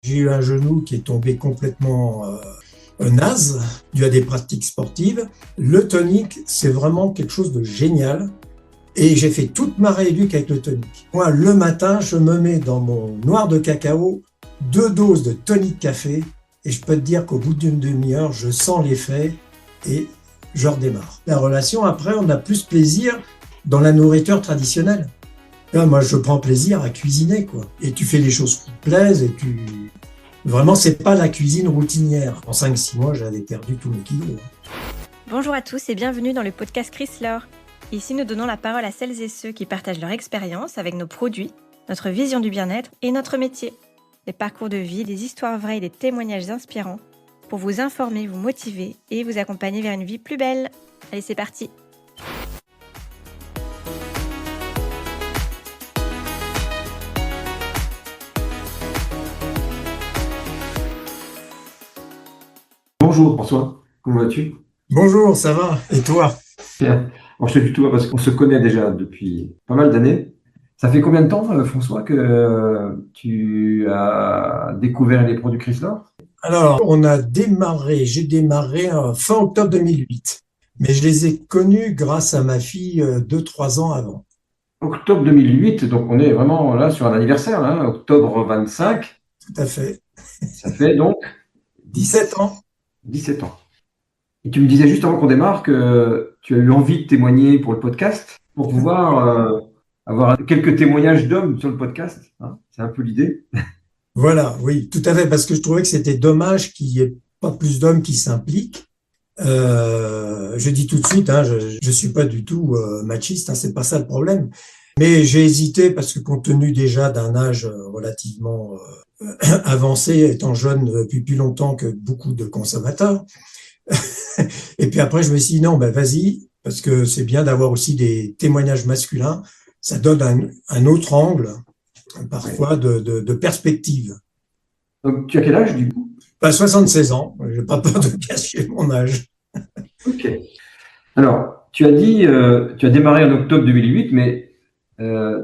J'ai eu un genou qui est tombé complètement naze, dû à des pratiques sportives. Le tonique, c'est vraiment quelque chose de génial. Et j'ai fait toute ma rééduque avec le tonique. Moi, le matin, je me mets dans mon noir de cacao 2 doses de tonique café. Et je peux te dire qu'au bout d'une demi-heure, je sens l'effet et je redémarre. La relation, après, on a plus plaisir dans la nourriture traditionnelle. Là, moi, je prends plaisir à cuisiner, quoi. Et tu fais les choses qui te plaisent et tu... Vraiment, c'est pas la cuisine routinière. En 5-6 mois, j'avais perdu tous mes kilos. Bonjour à tous et bienvenue dans le podcast Chrysler. Ici, nous donnons la parole à celles et ceux qui partagent leur expérience avec nos produits, notre vision du bien-être et notre métier. Des parcours de vie, des histoires vraies et des témoignages inspirants pour vous informer, vous motiver et vous accompagner vers une vie plus belle. Allez, c'est parti! Bonjour François, comment vas-tu? Bonjour, ça va? Et toi? Bien. Bon, je te tutoie parce qu'on se connaît déjà depuis pas mal d'années. Ça fait combien de temps, François, que tu as découvert les produits Chrysler? Alors, j'ai démarré fin octobre 2008. Mais je les ai connus grâce à ma fille 2-3 ans avant. Octobre 2008, donc on est vraiment là sur un anniversaire, hein, octobre 25. Tout à fait. Ça fait donc 17 ans. 17 ans. Et tu me disais juste avant qu'on démarre que tu as eu envie de témoigner pour le podcast, pour pouvoir avoir quelques témoignages d'hommes sur le podcast, hein. C'est un peu l'idée. Voilà, oui, tout à fait, parce que je trouvais que c'était dommage qu'il n'y ait pas plus d'hommes qui s'impliquent. Je dis tout de suite, hein, je suis pas du tout machiste, hein, c'est pas ça le problème. Mais j'ai hésité parce que compte tenu déjà d'un âge relativement avancé, étant jeune depuis plus longtemps que beaucoup de consommateurs. Et puis après, je me suis dit non, ben vas-y, parce que c'est bien d'avoir aussi des témoignages masculins. Ça donne un autre angle, parfois, de perspective. Donc tu as quel âge du coup? 76 ans, j'ai pas peur de cacher mon âge. Ok. Alors, tu as dit, tu as démarré en octobre 2008, mais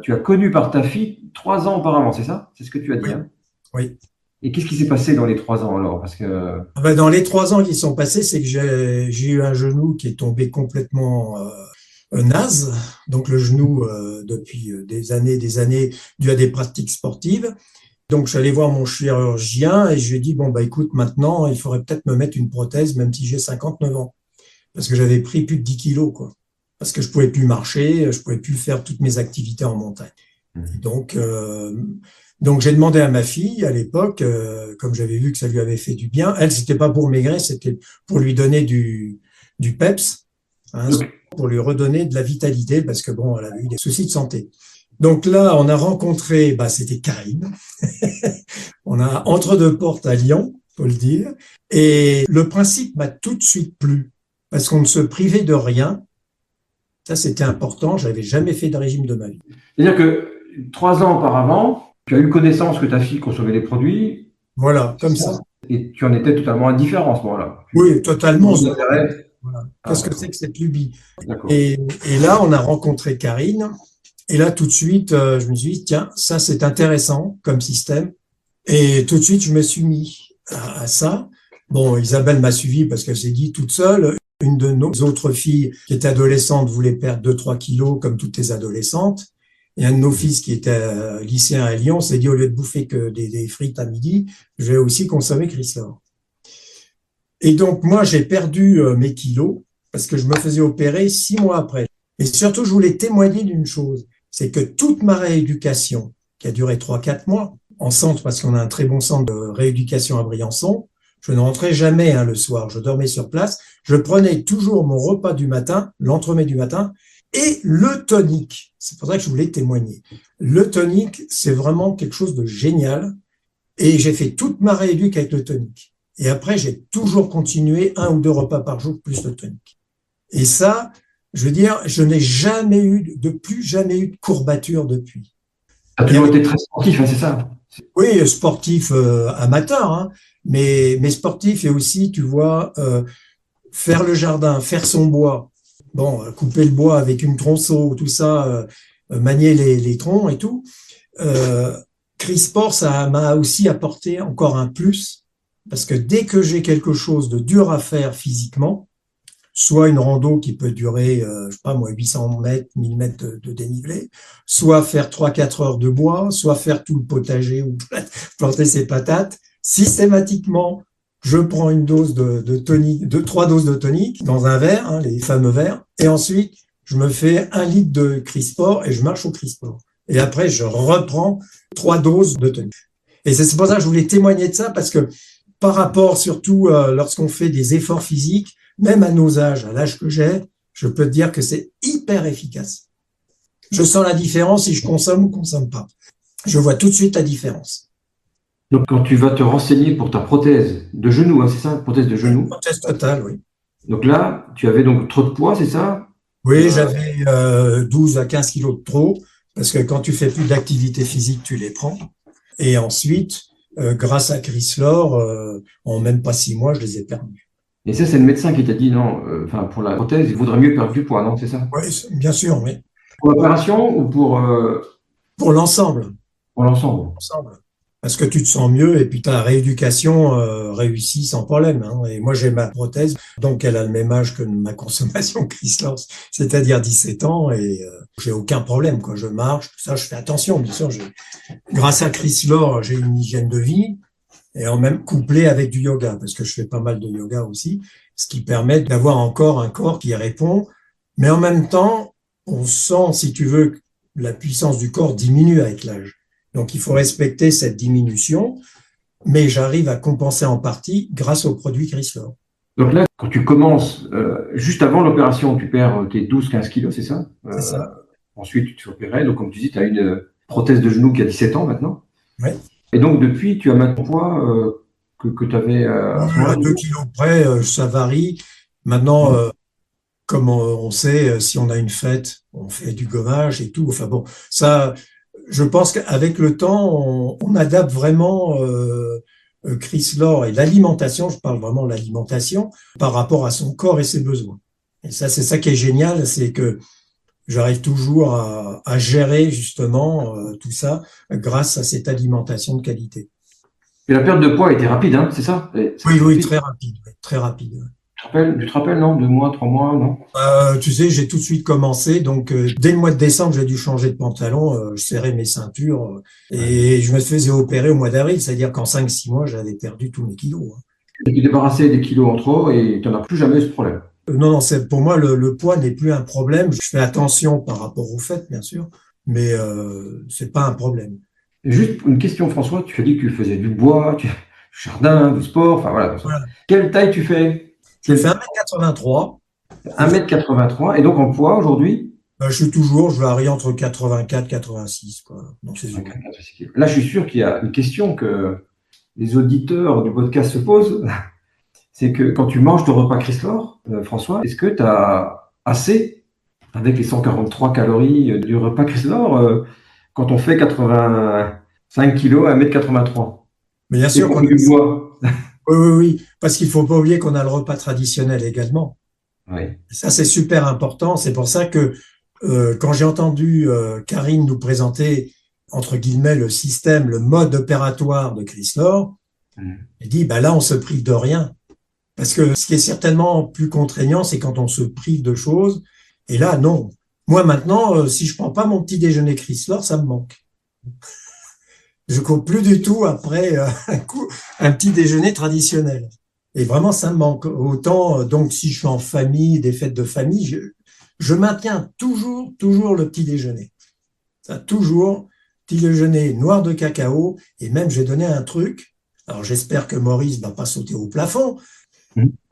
tu as connu par ta fille 3 ans auparavant, c'est ça? C'est ce que tu as dit, Oui, hein? oui. Et qu'est-ce qui s'est passé dans les 3 ans alors? Parce que Dans les 3 ans qui sont passés, c'est que j'ai eu un genou qui est tombé complètement naze. Donc le genou, depuis des années, dû à des pratiques sportives. Donc, je suis allé voir mon chirurgien et je lui ai dit, bon, bah, écoute, maintenant, il faudrait peut-être me mettre une prothèse, même si j'ai 59 ans. Parce que j'avais pris plus de 10 kilos, quoi. Parce que je pouvais plus marcher, je pouvais plus faire toutes mes activités en montagne. Donc, j'ai demandé à ma fille, à l'époque, comme j'avais vu que ça lui avait fait du bien. Elle, c'était pas pour maigrir, c'était pour lui donner du peps, hein, pour lui redonner de la vitalité, parce que bon, elle avait eu des soucis de santé. Donc là, on a rencontré, c'était Karine. On a entre deux portes à Lyon, faut le dire. Et le principe m'a tout de suite plu, parce qu'on ne se privait de rien. Ça, c'était important. J'avais jamais fait de régime de ma vie. c'est-à-dire que 3 ans auparavant, tu as eu connaissance que ta fille consommait les produits. Voilà, comme ça. Et tu en étais totalement indifférent à ce moment-là. Oui, totalement. Voilà. Qu'est-ce que c'est que cette lubie? D'accord. Et là, on a rencontré Karine. Et là, tout de suite, je me suis dit, tiens, ça, c'est intéressant comme système. Et tout de suite, je me suis mis à ça. Bon, Isabelle m'a suivi parce qu'elle s'est dit toute seule. Une de nos autres filles qui était adolescente voulait perdre 2-3 kilos comme toutes les adolescentes. Et un de nos fils qui était lycéen à Lyon s'est dit, au lieu de bouffer que des frites à midi, je vais aussi consommer Chrysler. Et donc, moi, j'ai perdu mes kilos parce que je me faisais opérer 6 mois après. Et surtout, je voulais témoigner d'une chose, c'est que toute ma rééducation, qui a duré 3-4 mois, en centre, parce qu'on a un très bon centre de rééducation à Briançon, je ne rentrais jamais le soir, je dormais sur place, je prenais toujours mon repas du matin, l'entremets du matin, et le tonique. C'est pour ça que je voulais témoigner. Le tonique, c'est vraiment quelque chose de génial, et j'ai fait toute ma rééduque avec le tonique. Et après, j'ai toujours continué 1 ou 2 repas par jour plus le tonique. Et ça, je veux dire, je n'ai jamais eu de courbature depuis. Tu as toujours été très sportif, hein, c'est ça? Oui, sportif amateur, hein, mais sportif et aussi, tu vois, faire le jardin, faire son bois, bon, couper le bois avec une tronçon, tout ça, manier les troncs et tout. Crisport, ça m'a aussi apporté encore un plus, parce que dès que j'ai quelque chose de dur à faire physiquement, soit une rando qui peut durer, je sais pas moi, 800 mètres, 1000 mètres de dénivelé, soit faire 3-4 heures de bois, soit faire tout le potager ou planter ses patates, systématiquement, je prends une dose de tonique, 3 doses de tonique dans un verre, hein, les fameux verres, et ensuite, je me fais 1 litre de Crisport et je marche au Crisport. Et après, je reprends 3 doses de tonique. Et c'est pour ça que je voulais témoigner de ça, parce que par rapport surtout lorsqu'on fait des efforts physiques, même à nos âges, à l'âge que j'ai, je peux te dire que c'est hyper efficace. Je sens la différence si je consomme ou consomme pas. Je vois tout de suite la différence. Donc, quand tu vas te renseigner pour ta prothèse de genou, hein, c'est ça, prothèse de genou? Prothèse totale, oui. Donc là, tu avais donc trop de poids, c'est ça? Oui, j'avais 12 à 15 kilos de trop, parce que quand tu fais plus d'activité physique, tu les prends. Et ensuite, grâce à Crislor, en même pas 6 mois, je les ai perdus. Et ça, c'est le médecin qui t'a dit non, pour la prothèse, il vaudrait mieux perdre du poids, non, c'est ça? Oui, bien sûr, oui. Pour l'opération ou Pour l'ensemble. pour l'ensemble? Parce que tu te sens mieux et puis ta rééducation réussit sans problème. Hein. Et moi, j'ai ma prothèse, donc elle a le même âge que ma consommation Crislor, c'est-à-dire 17 ans, et j'ai aucun problème. Quoi. Je marche, tout ça, je fais attention. Bien sûr, grâce à Crislor, j'ai une hygiène de vie, et en même couplé avec du yoga, parce que je fais pas mal de yoga aussi, ce qui permet d'avoir encore un corps qui répond. Mais en même temps, on sent, si tu veux, que la puissance du corps diminue avec l'âge. Donc, il faut respecter cette diminution, mais j'arrive à compenser en partie grâce aux produits Crislor. Donc là, quand tu commences, juste avant l'opération, tu perds tes 12-15 kilos, c'est ça? C'est ça. Ensuite, tu te fais opérer. Donc, comme tu dis, tu as une prothèse de genou qui a 17 ans maintenant. Oui. Et donc, depuis, tu as maintenant le poids que tu avais à ce moment-là? À 2 kilos près, ça varie. Maintenant, comme on sait, si on a une fête, on fait du gommage et tout. Enfin bon, ça, je pense qu'avec le temps, on adapte vraiment Crislor et l'alimentation, je parle vraiment de l'alimentation, par rapport à son corps et ses besoins. Et ça, c'est ça qui est génial, c'est que j'arrive toujours à gérer justement tout ça grâce à cette alimentation de qualité. Et la perte de poids était rapide, hein, c'est ça? Oui, très rapide, oui, très rapide. Tu te rappelles, non? 2 mois, 3 mois, non? Tu sais, j'ai tout de suite commencé, donc dès le mois de décembre, j'ai dû changer de pantalon, je serrais mes ceintures et je me faisais opérer au mois d'avril, c'est-à-dire qu'en 5-6 mois, j'avais perdu tous mes kilos. Hein. Tu t'es débarrassé des kilos en trop et tu n'en as plus jamais eu ce problème. Non, pour moi, le poids n'est plus un problème. Je fais attention par rapport au fait, bien sûr, mais c'est pas un problème. Juste une question, François, tu as dit que tu faisais du bois, du jardin, du sport, enfin voilà. Quelle taille tu fais? Je fais 1m83. 1m83, et donc en poids aujourd'hui? Je varie entre 84 et 86, quoi. Donc, là, je suis sûr qu'il y a une question que les auditeurs du podcast se posent. C'est que quand tu manges ton repas Crislor, François, est-ce que tu as assez, avec les 143 calories du repas Crislor, quand on fait 85 kilos à 1m83? Bien sûr qu'on du bois. Oui, parce qu'il faut pas oublier qu'on a le repas traditionnel également. Oui. Ça, c'est super important. C'est pour ça que quand j'ai entendu Karine nous présenter, entre guillemets, le système, le mode opératoire de Crislor, j'ai dit, là, on se prive de rien. Parce que ce qui est certainement plus contraignant, c'est quand on se prive de choses. Et là, non. Moi, maintenant, si je prends pas mon petit déjeuner Crislor, ça me manque. Je cours plus du tout après un petit déjeuner traditionnel. Et vraiment, ça me manque. Autant, donc, si je suis en famille, des fêtes de famille, je maintiens toujours le petit déjeuner. Ça, toujours, petit déjeuner noir de cacao. Et même, j'ai donné un truc. Alors, j'espère que Maurice va pas sauter au plafond.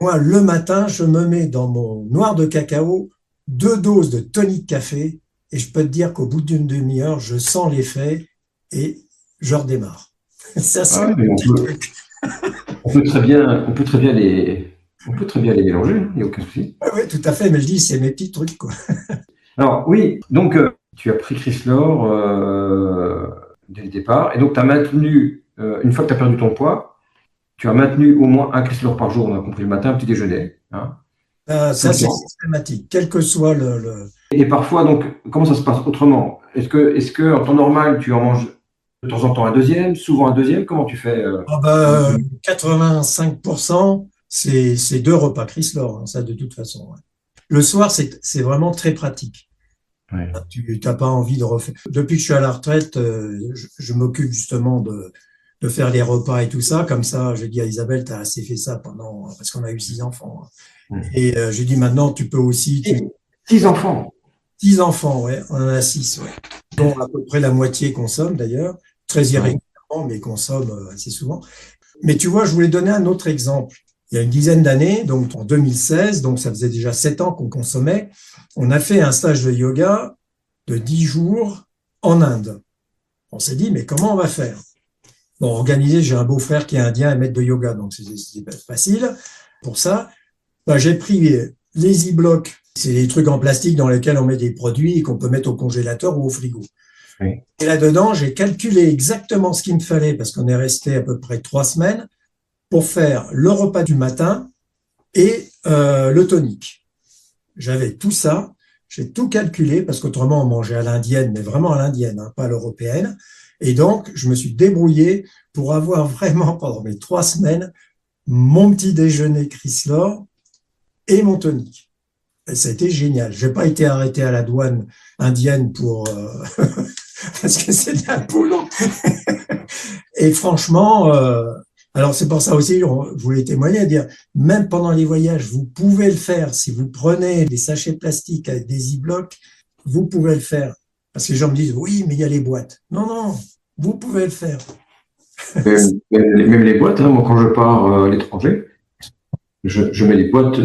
Moi, le matin, je me mets dans mon noir de cacao 2 doses de tonic café. Et je peux te dire qu'au bout d'une demi-heure, je sens l'effet et je redémarre. Ça, c'est un petit truc. On peut très bien les mélanger, il n'y a aucun souci. Oui, tout à fait, mais je dis, c'est mes petits trucs, quoi. Alors, oui, donc, tu as pris Crislor dès le départ, et donc, tu as maintenu, une fois que tu as perdu ton poids, tu as maintenu au moins un Crislor par jour, on a compris le matin, un petit déjeuner. Hein. Ça, c'est systématique, quel que soit le... Et parfois, donc, comment ça se passe autrement? Est-ce que en temps normal, tu en manges de temps en temps un deuxième, souvent un deuxième. Comment tu fais 85%, c'est 2 repas Chrysler, hein, ça de toute façon. Ouais. Le soir, c'est vraiment très pratique. Ouais. Tu n'as pas envie de refaire. Depuis que je suis à la retraite, je m'occupe justement de faire les repas et tout ça. Comme ça, j'ai dit à Isabelle, tu as assez fait ça parce qu'on a eu 6 enfants. Hein. Et j'ai dit maintenant, tu peux aussi. 6 enfants. 6 enfants, ouais. On en a 6, ouais. Dont à peu près la moitié consomme d'ailleurs. Très irrégulièrement, mais consomme assez souvent. Mais tu vois, je voulais donner un autre exemple. Il y a une dizaine d'années, donc en 2016, donc ça faisait déjà 7 ans qu'on consommait, on a fait un stage de yoga de 10 jours en Inde. On s'est dit, mais comment on va faire? Bon, organisé, j'ai un beau-frère qui est indien et maître de yoga, donc c'est facile. Pour ça, j'ai pris les e-blocs. C'est des trucs en plastique dans lesquels on met des produits et qu'on peut mettre au congélateur ou au frigo. Oui. Et là-dedans, j'ai calculé exactement ce qu'il me fallait parce qu'on est resté à peu près 3 semaines pour faire le repas du matin et le tonique. J'avais tout ça, j'ai tout calculé parce qu'autrement on mangeait à l'indienne, mais vraiment à l'indienne, hein, pas à l'européenne. Et donc, je me suis débrouillé pour avoir vraiment pendant mes 3 semaines mon petit déjeuner Chrysler et mon tonique. Et ça a été génial. J'ai pas été arrêté à la douane indienne pour parce que c'est de la poule. Et franchement, alors c'est pour ça aussi, je voulais témoigner à dire, même pendant les voyages, vous pouvez le faire. Si vous prenez des sachets plastiques avec des e-blocs, vous pouvez le faire. Parce que les gens me disent, oui, mais il y a les boîtes. Non, non, vous pouvez le faire. Même les boîtes, hein, moi quand je pars à l'étranger, je mets les boîtes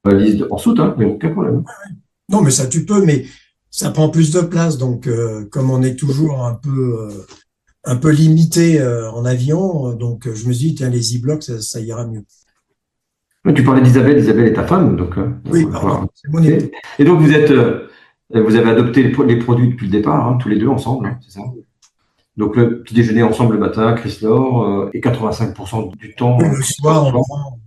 valise en soute, hein, il n'y a aucun problème. Non, mais ça tu peux, mais ça prend plus de place. Donc, comme on est toujours un peu limité en avion, donc je me suis dit, tiens, les e-blocs, ça ira mieux. Tu parlais d'Isabelle, Isabelle est ta femme, donc. Oui, pardon, c'est mon époux. Et donc vous avez adopté les produits depuis le départ, hein, tous les deux ensemble, hein, c'est ça? Donc le petit déjeuner ensemble le matin, Chrysler, et 85% du temps. Oui, le soir, on prend.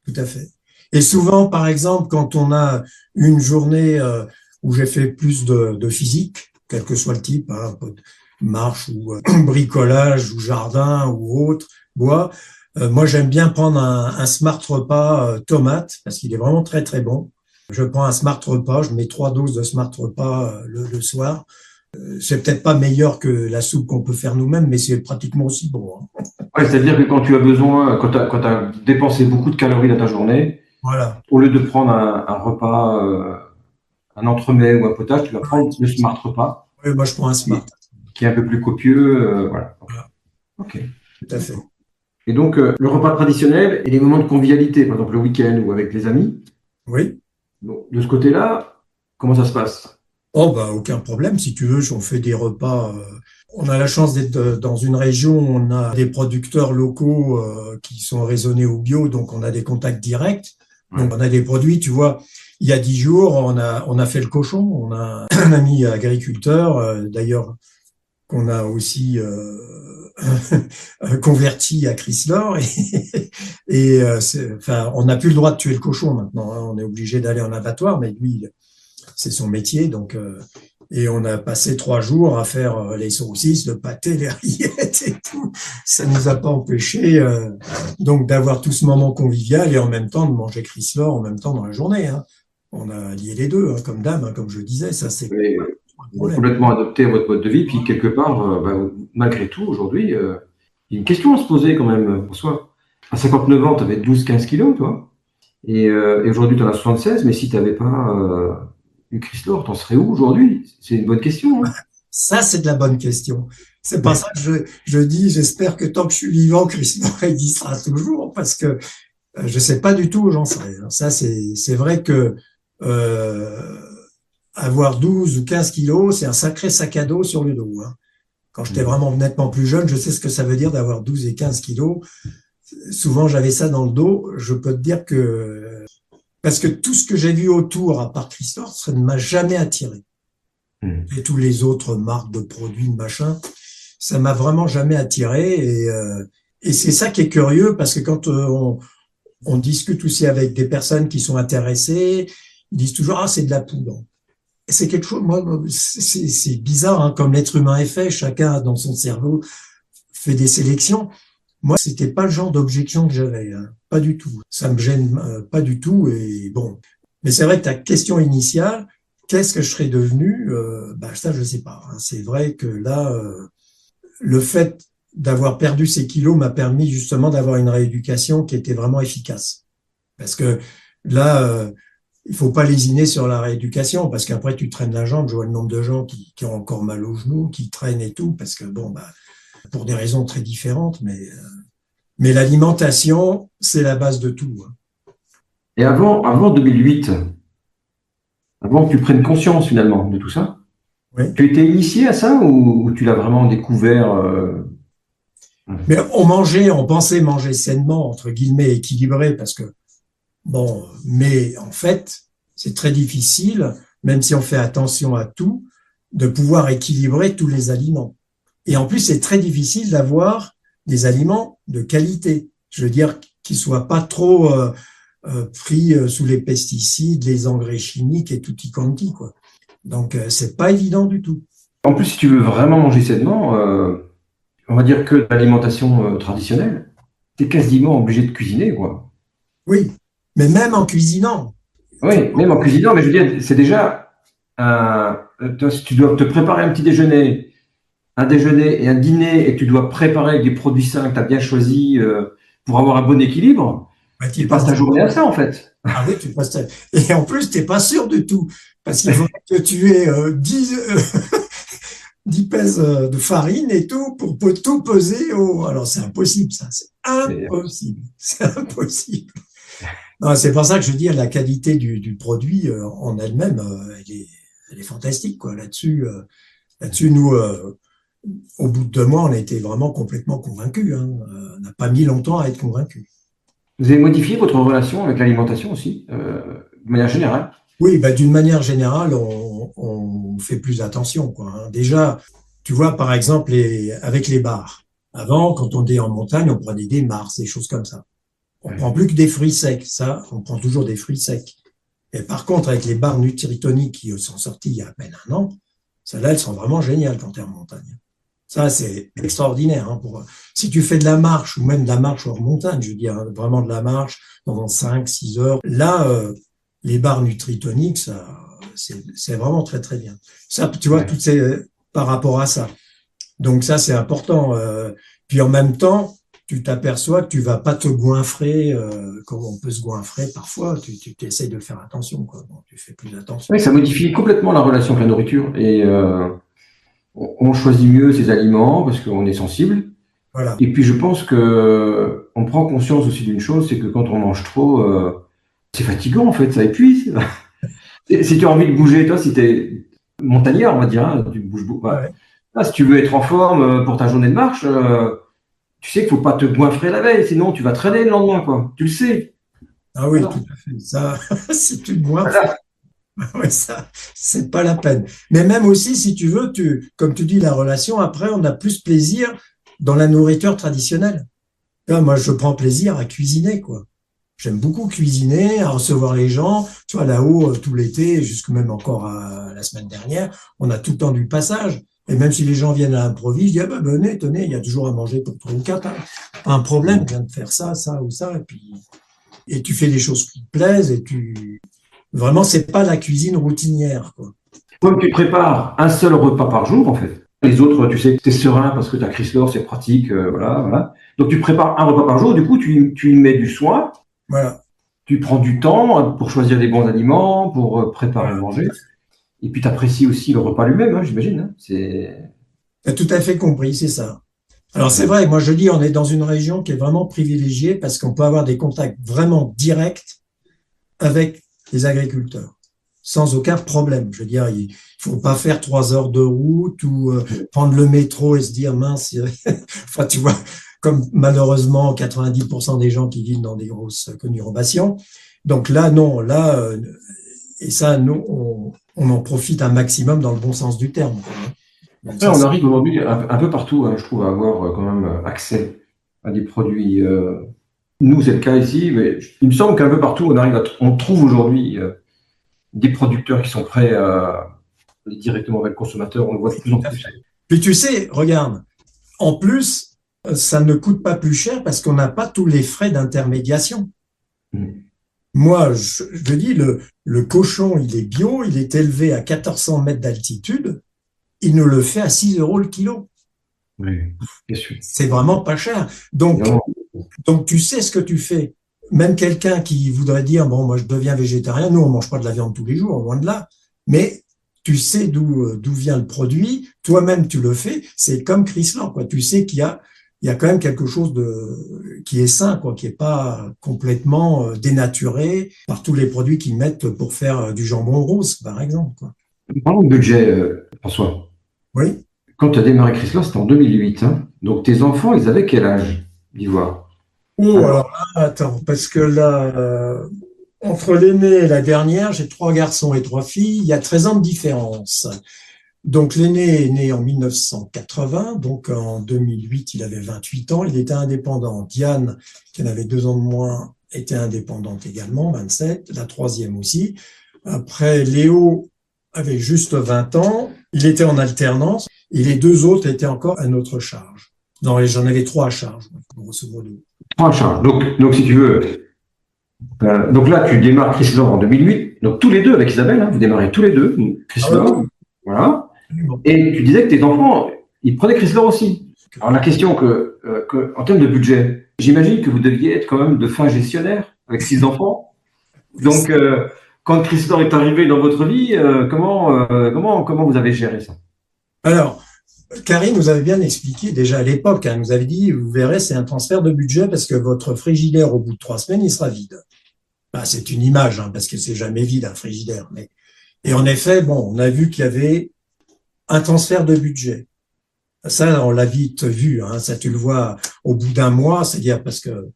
Tout à fait. Et souvent, par exemple, quand on a une journée où j'ai fait plus de physique, quel que soit le type, hein, marche ou bricolage ou jardin ou autre, bois, moi j'aime bien prendre un smart repas tomate parce qu'il est vraiment très très bon. Je prends un smart repas, je mets 3 doses de smart repas le soir. C'est peut-être pas meilleur que la soupe qu'on peut faire nous-mêmes, mais c'est pratiquement aussi bon. Hein. Ouais, c'est-à-dire que quand tu as besoin, quand tu as dépensé beaucoup de calories dans ta journée, voilà. Au lieu de prendre un repas, un entremets ou un potage, tu vas prendre le smart repas. Oui, moi je prends un smart. Qui est un peu plus copieux. Voilà. Ok. Tout à fait. Et donc, le repas traditionnel et les moments de convivialité, par exemple le week-end ou avec les amis. Oui. Donc, de ce côté-là, comment ça se passe? Oh, aucun problème. Si tu veux, on fait des repas. On a la chance d'être dans une région où on a des producteurs locaux qui sont raisonnés au bio, donc on a des contacts directs. Donc, on a des produits, tu vois. Il y a 10 jours, on a fait le cochon. On a un ami agriculteur, d'ailleurs, qu'on a aussi converti à Chrysler. On n'a plus le droit de tuer le cochon maintenant. Hein. On est obligé d'aller en abattoir, mais lui, c'est son métier. Donc, et on a passé 3 jours à faire les saucisses, le pâté, les rillettes et tout. Ça nous a pas empêché donc d'avoir tout ce moment convivial et en même temps de manger Chrysler en même temps dans la journée. Hein. On a lié les deux, hein, comme dame, hein, comme je disais. Ça, c'est complètement adopté à votre mode de vie. Puis quelque part, malgré tout, aujourd'hui, il y a une question à se poser quand même pour soi. À 59 ans, tu avais 12-15 kilos, toi. Et aujourd'hui, tu en as 76. Mais si tu n'avais pas Chrysler, t'en serais où aujourd'hui? C'est une bonne question. Hein. Ça, c'est de la bonne question. C'est pas ça que je dis. J'espère que tant que je suis vivant, Chrysler existera toujours parce que je sais pas du tout où j'en serai. Ça, c'est vrai que avoir 12 ou 15 kilos, c'est un sacré sac à dos sur le dos. Hein. Quand j'étais vraiment nettement plus jeune, je sais ce que ça veut dire d'avoir 12 et 15 kilos. Souvent, j'avais ça dans le dos. Je peux te dire que parce que tout ce que j'ai vu autour, à part Chrysler, ça ne m'a jamais attiré. Et tous les autres marques de produits, machin, ça m'a vraiment jamais attiré. Et c'est ça qui est curieux, parce que quand on discute aussi avec des personnes qui sont intéressées, ils disent toujours, ah, c'est de la poudre. C'est quelque chose, moi, c'est bizarre, hein, comme l'être humain est fait, chacun a dans son cerveau fais des sélections. Moi, c'était pas le genre d'objection que j'avais, hein. Pas du tout. Ça me gêne pas du tout. Et bon, mais c'est vrai que ta question initiale, qu'est-ce que je serais devenu? Ça, je sais pas, hein. C'est vrai que là, le fait d'avoir perdu ces kilos m'a permis justement d'avoir une rééducation qui était vraiment efficace. Parce que là, il faut pas lésiner sur la rééducation, parce qu'après tu traînes la jambe. Je vois le nombre de gens qui ont encore mal aux genoux, qui traînent et tout, parce que pour des raisons très différentes, mais l'alimentation, c'est la base de tout, hein. Et avant 2008, avant que tu prennes conscience finalement de tout ça, Oui. tu étais initié à ça ou tu l'as vraiment découvert Mais on pensait manger sainement, entre guillemets, équilibré, parce que bon, mais en fait, c'est très difficile, même si on fait attention à tout, de pouvoir équilibrer tous les aliments. Et en plus, c'est très difficile d'avoir des aliments de qualité. Je veux dire, qui soient pas trop pris sous les pesticides, les engrais chimiques et tutti quanti, quoi. Donc, c'est pas évident du tout. En plus, si tu veux vraiment manger sainement, on va dire que de l'alimentation traditionnelle, tu es quasiment obligé de cuisiner, quoi. Oui, mais même en cuisinant. Oui, même en cuisinant, mais je veux dire, c'est déjà si tu dois te préparer un petit déjeuner, un déjeuner et un dîner, et que tu dois préparer avec des produits sains que tu as bien choisis pour avoir un bon équilibre, tu passes ta journée à ça, en fait. Ah oui, tu passes. Et en plus, t'es pas sûr de tout, parce qu'il faut que tu aies 10 pèses de farine et tout pour tout peser. Alors, c'est impossible, ça. C'est impossible. C'est impossible. Non, c'est pour ça que je dis la qualité du produit en elle-même, elle est fantastique, quoi. Là-dessus, nous, au bout de 2 mois, on a été vraiment complètement convaincus, hein. On n'a pas mis longtemps à être convaincus. Vous avez modifié votre relation avec l'alimentation aussi, de manière générale? Oui, d'une manière générale, on fait plus attention, quoi, hein. Déjà, tu vois, par exemple, avec les bars. Avant, quand on était en montagne, on prenait des mars, des choses comme ça. On prend plus que des fruits secs. Ça, on prend toujours des fruits secs. Et par contre, avec les barres nutritoniques qui sont sorties il y a à peine 1 an, celles-là, elles sont vraiment géniales quand tu es en montagne. Ça, c'est extraordinaire, hein, si tu fais de la marche ou même de la marche hors montagne, je veux dire, hein, vraiment de la marche pendant 5-6 heures. Là, les barres nutritoniques, ça, c'est vraiment très, très bien. Ça, tu vois, par rapport à ça. Donc ça, c'est important. Puis en même temps, tu t'aperçois que tu vas pas te goinfrer comme on peut se goinfrer parfois. Tu essayes de faire attention, quoi. Bon, tu fais plus attention. Oui, ça modifie complètement la relation avec la nourriture et on choisit mieux ses aliments parce qu'on est sensible. Voilà. Et puis je pense que on prend conscience aussi d'une chose, c'est que quand on mange trop, c'est fatigant en fait, ça épuise. Si tu as envie de bouger, toi, si tu es montagnard, on va dire, hein, tu bouges beaucoup. Ouais. Là, si tu veux être en forme pour ta journée de marche, tu sais qu'il ne faut pas te goinfrer la veille, sinon tu vas traîner le lendemain, quoi. Tu le sais. Ah oui, Alors, tout à fait. Ça, si tu te goinfres, voilà. ouais, ça, c'est pas la peine. Mais même aussi, si tu veux, comme tu dis, la relation, après, on a plus plaisir dans la nourriture traditionnelle. Là, moi, je prends plaisir à cuisiner, quoi. J'aime beaucoup cuisiner, à recevoir les gens. Tu vois, là-haut, tout l'été, jusque même encore la semaine dernière, on a tout le temps du passage. Et même si les gens viennent à l'improviste, je dis, ah ben, venez, tenez, il y a toujours à manger pour 3 ou 4, hein. Pas un problème, je viens de faire ça, ça ou ça. Et tu fais des choses qui te plaisent vraiment, c'est pas la cuisine routinière, quoi. Comme tu prépares un seul repas par jour, en fait. Les autres, tu sais que tu es serein parce que tu as Chrysler, c'est pratique, voilà. Donc tu prépares un repas par jour, du coup, tu y mets du soin. Voilà. Tu prends du temps pour choisir des bons aliments, pour préparer à manger. Et puis tu apprécies aussi le repas lui-même, hein, j'imagine, hein. Tu as tout à fait compris, c'est ça. Alors c'est vrai, moi je dis, on est dans une région qui est vraiment privilégiée parce qu'on peut avoir des contacts vraiment directs avec les agriculteurs, sans aucun problème. Je veux dire, il faut pas faire 3 heures de route ou prendre le métro et se dire, mince, enfin tu vois, comme malheureusement 90% des gens qui vivent dans des grosses conurbations. Donc là, non, là, et ça, nous, on en profite un maximum dans le bon sens du terme. Donc, après, on arrive aujourd'hui un peu partout, hein, je trouve, à avoir quand même accès à des produits. Nous, c'est le cas ici, mais il me semble qu'un peu partout, on trouve aujourd'hui des producteurs qui sont prêts à aller directement avec le consommateur. On le voit de plus en plus. Puis tu sais, regarde, en plus, ça ne coûte pas plus cher parce qu'on n'a pas tous les frais d'intermédiation. Mm. Moi, je dis, le cochon, il est bio, il est élevé à 1400 mètres d'altitude, il nous le fait à 6 euros le kilo. Oui, bien sûr. C'est vraiment pas cher. Donc, tu sais ce que tu fais. Même quelqu'un qui voudrait dire, bon, moi, je deviens végétarien, nous, on mange pas de la viande tous les jours, loin de là. Mais tu sais d'où vient le produit, toi-même, tu le fais. C'est comme Chrysler, quoi. Tu sais il y a quand même quelque chose qui est sain, quoi, qui est pas complètement dénaturé par tous les produits qu'ils mettent pour faire du jambon rose, par exemple, quoi. Parlons de budget, François. Oui. Quand tu as démarré Chrysler, c'était en 2008. Hein. Donc, tes enfants, ils avaient quel âge, d'Ivoire? Oh, alors, attends, parce que là, entre l'aîné et la dernière, j'ai 3 garçons et 3 filles, il y a 13 ans de différence. Donc l'aîné est né en 1980, donc en 2008, il avait 28 ans, il était indépendant. Diane, qui en avait 2 ans de moins, était indépendante également, 27, la troisième aussi. Après, Léo avait juste 20 ans, il était en alternance, et les 2 autres étaient encore à notre charge. Non, j'en avais 3 à charge, grosso modo. 3 charges. Donc, si tu veux, donc là, tu démarres Chrysler en 2008. Donc, tous les deux avec Isabelle, hein, vous démarrez tous les deux Chrysler. Ah oui. Voilà. Et tu disais que tes enfants, ils prenaient Chrysler aussi. Alors, la question en termes de budget, j'imagine que vous deviez être quand même de fin gestionnaire avec 6 enfants. Donc, quand Chrysler est arrivé dans votre vie, comment vous avez géré ça? Alors, Karine nous avait bien expliqué déjà à l'époque, hein, nous avait dit, vous verrez, c'est un transfert de budget parce que votre frigidaire, au bout de 3 semaines, il sera vide. Ben, c'est une image, hein, parce que c'est jamais vide un frigidaire. Et en effet, bon, on a vu qu'il y avait un transfert de budget. Ça, on l'a vite vu, hein, ça tu le vois au bout d'un mois, c'est-à-dire parce que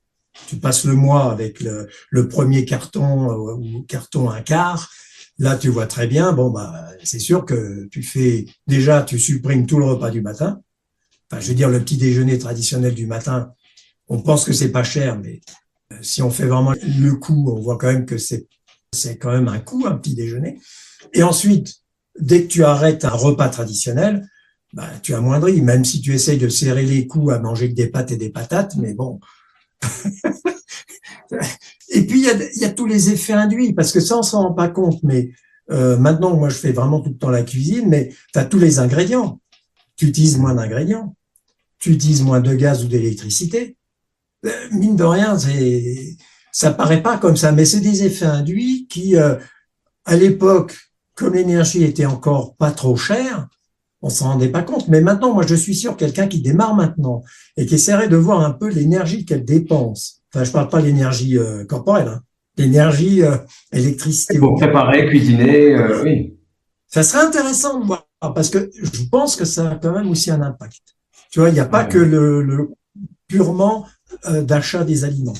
tu passes le mois avec le premier carton ou carton un quart. Là, tu vois très bien, bon, bah, c'est sûr que tu supprimes tout le repas du matin. Enfin, je veux dire, le petit déjeuner traditionnel du matin, on pense que c'est pas cher, mais si on fait vraiment le coût, on voit quand même que c'est quand même un coût, un petit déjeuner. Et ensuite, dès que tu arrêtes un repas traditionnel, bah, tu amoindris, même si tu essayes de serrer les coups à manger que des pâtes et des patates, mais bon. Et puis, il y a tous les effets induits, parce que ça, on s'en rend pas compte, mais maintenant, moi, je fais vraiment tout le temps la cuisine, mais tu as tous les ingrédients. Tu utilises moins d'ingrédients, tu utilises moins de gaz ou d'électricité. Mine de rien, ça paraît pas comme ça, mais c'est des effets induits qui, à l'époque, comme l'énergie était encore pas trop chère, on s'en rendait pas compte. Mais maintenant, moi, je suis sûr, quelqu'un qui démarre maintenant et qui essaierait de voir un peu l'énergie qu'elle dépense. Enfin, je parle pas de l'énergie corporelle, hein, l'énergie électricité. Pour préparer, cuisiner, oui. Ça serait intéressant de voir parce que je pense que ça a quand même aussi un impact. Tu vois, il n'y a pas que le purement d'achat des aliments.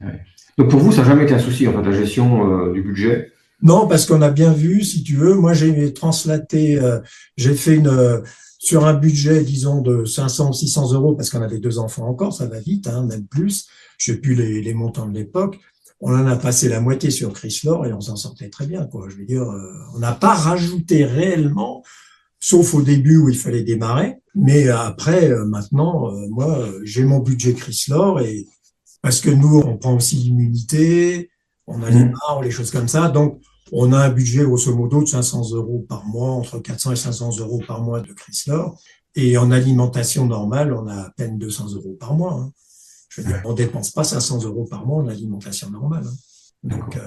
Ouais. Donc pour vous, ça n'a jamais été un souci, en fait, la gestion du budget? Non, parce qu'on a bien vu, si tu veux, moi j'ai translaté, j'ai fait sur un budget, disons, de 500 ou 600 euros, parce qu'on avait 2 enfants encore, ça va vite, hein, même plus, je sais plus les montants de l'époque, on en a passé la moitié sur Chrysler et on s'en sortait très bien, quoi. Je veux dire, on n'a pas rajouté réellement, sauf au début où il fallait démarrer, mais après, maintenant, moi, j'ai mon budget Chrysler et parce que nous, on prend aussi l'immunité, on a les bars, les choses comme ça. Donc, on a un budget grosso modo de 500 euros par mois, entre 400 et 500 euros par mois de Chrysler. Et en alimentation normale, on a à peine 200 euros par mois. Hein. Je veux dire, on dépense pas 500 euros par mois en alimentation normale. Hein. Donc,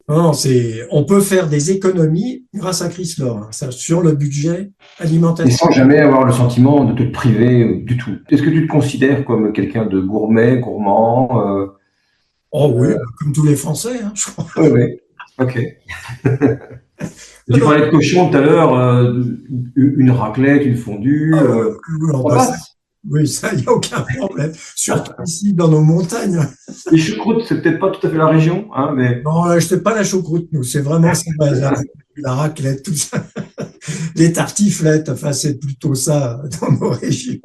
non, on peut faire des économies grâce à Chrysler, hein, ça, sur le budget alimentation. Et sans jamais avoir le sentiment de te priver du tout. Est-ce que tu te considères comme quelqu'un de gourmand Oh oui, comme tous les Français, hein, je crois. Oui, oui. Ok. Tu parlais de cochon tout à l'heure, une raclette, une fondue. Oui, ça, il n'y a aucun problème. Surtout ici, dans nos montagnes. Les choucroutes, c'est peut-être pas tout à fait la région, hein, mais. Non, je n'ai pas la choucroute, nous. C'est vraiment ça, la raclette, tout ça. Les tartiflettes, enfin, c'est plutôt ça dans nos régions.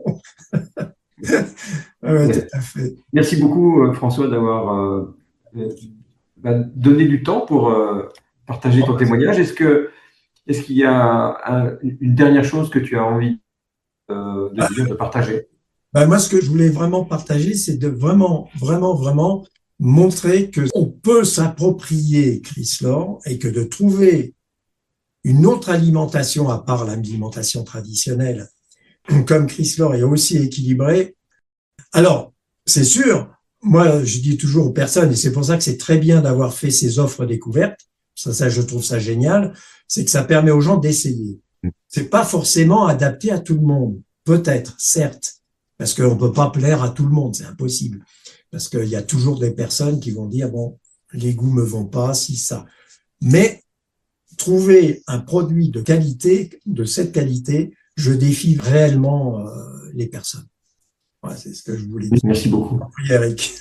Oui, tout à fait. Merci beaucoup, François, d'avoir donné du temps pour partager ton témoignage. Est-ce qu'il y a une dernière chose que tu as envie de dire, de partager? Ben, moi, ce que je voulais vraiment partager, c'est de vraiment, vraiment, vraiment montrer que on peut s'approprier Chryslore et que de trouver une autre alimentation à part l'alimentation traditionnelle, comme Chryslore est aussi équilibrée. Alors, c'est sûr, moi, je dis toujours aux personnes, et c'est pour ça que c'est très bien d'avoir fait ces offres découvertes, ça, je trouve ça génial, c'est que ça permet aux gens d'essayer. C'est pas forcément adapté à tout le monde. Peut-être, certes, parce qu'on peut pas plaire à tout le monde, c'est impossible. Parce qu'il y a toujours des personnes qui vont dire, bon, les goûts me vont pas, si ça. Mais trouver un produit de qualité, de cette qualité, je défie réellement les personnes. Voilà, c'est ce que je voulais dire. Merci beaucoup. Oui, Eric.